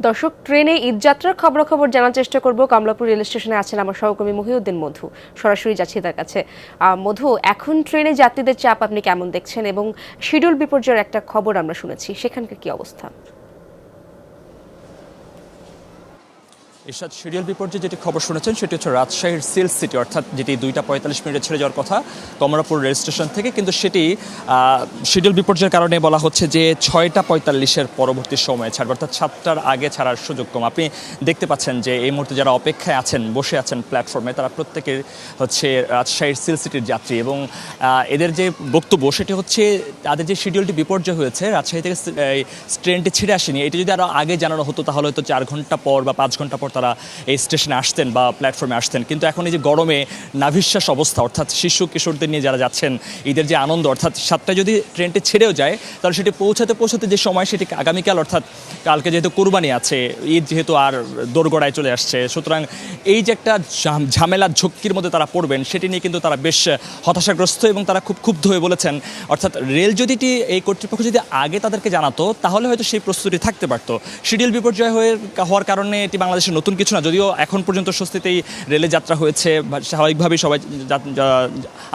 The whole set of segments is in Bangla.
দর্শক, ট্রেনে ঈদযাত্রার খবরাখবর জানার চেষ্টা করব। কমলাপুর রেল স্টেশনে আছেন আমার সহকর্মী মহিউদ্দিন মধু। সরাসরি যাচ্ছি তার কাছে। মধু, এখন ট্রেনে যাত্রীদের চাপ আপনি কেমন দেখছেন, এবং শিডিউল বিপর্যয়ের একটা খবর আমরা শুনেছি, সেখানকার কি অবস্থা? এরশাদ, শিডিউল বিপর্যয়ে যেটি খবর শুনেছেন সেটি হচ্ছে রাজশাহীর সিল্ক সিটি, অর্থাৎ যেটি 2টা 45 মিনিটে ছেড়ে যাওয়ার কথা কমলাপুর রেল স্টেশন থেকে, কিন্তু সেটি শিডিউল বিপর্যয়ের কারণে বলা হচ্ছে যে 6টা 45-এর পরবর্তী সময়ে ছাড়বে, অর্থাৎ 7টার আগে ছাড়ার সুযোগ কম। আপনি দেখতে পাচ্ছেন যে এই মুহূর্তে যারা অপেক্ষায় আছেন, বসে আছেন প্ল্যাটফর্মে, তারা প্রত্যেকের হচ্ছে রাজশাহীর সিল্ক সিটির যাত্রী, এবং এদের যে বক্তব্য সেটি হচ্ছে তাদের যে শিডিউলটি বিপর্যয় হয়েছে, রাজশাহী থেকে ট্রেনটি ছিঁড়ে আসেনি, এটি যদি আরও আগে জানানো হতো তাহলে হয়তো 4 ঘন্টা পর বা 5 ঘন্টা পর তারা এই স্টেশনে আসতেন বা প্ল্যাটফর্মে আসতেন। কিন্তু এখন এই যে গরমে নাভিশ্বাস অবস্থা, অর্থাৎ শিশু কিশোরদের নিয়ে যারা যাচ্ছেন, ঈদের যে আনন্দ, অর্থাৎ 7টায় যদি ট্রেনটি ছেড়েও যায় তাহলে সেটি পৌঁছাতে যে সময়, সেটি আগামীকাল, অর্থাৎ কালকে যেহেতু কুরবানি আছে, ঈদ যেহেতু আর দোরগোড়ায় চলে আসছে, সুতরাং এই যে একটা ঝামেলার ঝক্কির মধ্যে তারা পড়বেন, সেটি নিয়ে কিন্তু তারা বেশ হতাশাগ্রস্ত এবং তারা খুব ক্ষুব্ধ হয়ে বলেছেন, অর্থাৎ রেল যদি এই কর্তৃপক্ষ যদি আগে তাদেরকে জানাতো তাহলে হয়তো সেই প্রস্তুতি থাকতে পারতো। শিডিউল বিপর্যয় হওয়ার কারণে এটি বাংলাদেশের নতুন কিছু না, যদিও এখন পর্যন্ত স্বস্তিতেই রেলে যাত্রা হয়েছে, স্বাভাবিকভাবেই সবাই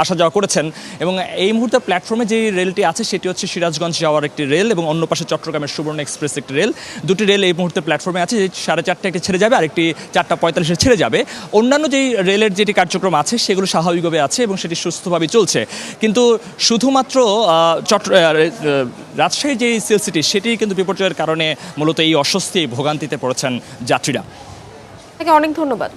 আসা যাওয়া করেছেন। এবং এই মুহূর্তে প্ল্যাটফর্মে যে রেলটি আছে সেটি হচ্ছে সিরাজগঞ্জ যাওয়ার একটি রেল, এবং অন্য পাশে চট্টগ্রামের সুবর্ণ এক্সপ্রেস একটি রেল। দুটি রেল এই মুহূর্তে প্ল্যাটফর্মে আছে, 4:30 একটি ছেড়ে যাবে, আরেকটি 4টা 45-এ ছেড়ে যাবে। অন্যান্য যেই রেলের যেটি কার্যক্রম আছে সেগুলো স্বাভাবিকভাবে আছে এবং সেটি সুস্থভাবে চলছে। কিন্তু শুধুমাত্র রাজশাহী যে সিল্ক সিটি, সেটি কিন্তু বিপর্যয়ের কারণে মূলত এই অস্বস্তি ভোগান্তিতে পড়েছেন যাত্রীরা। আপনাকে অনেক ধন্যবাদ।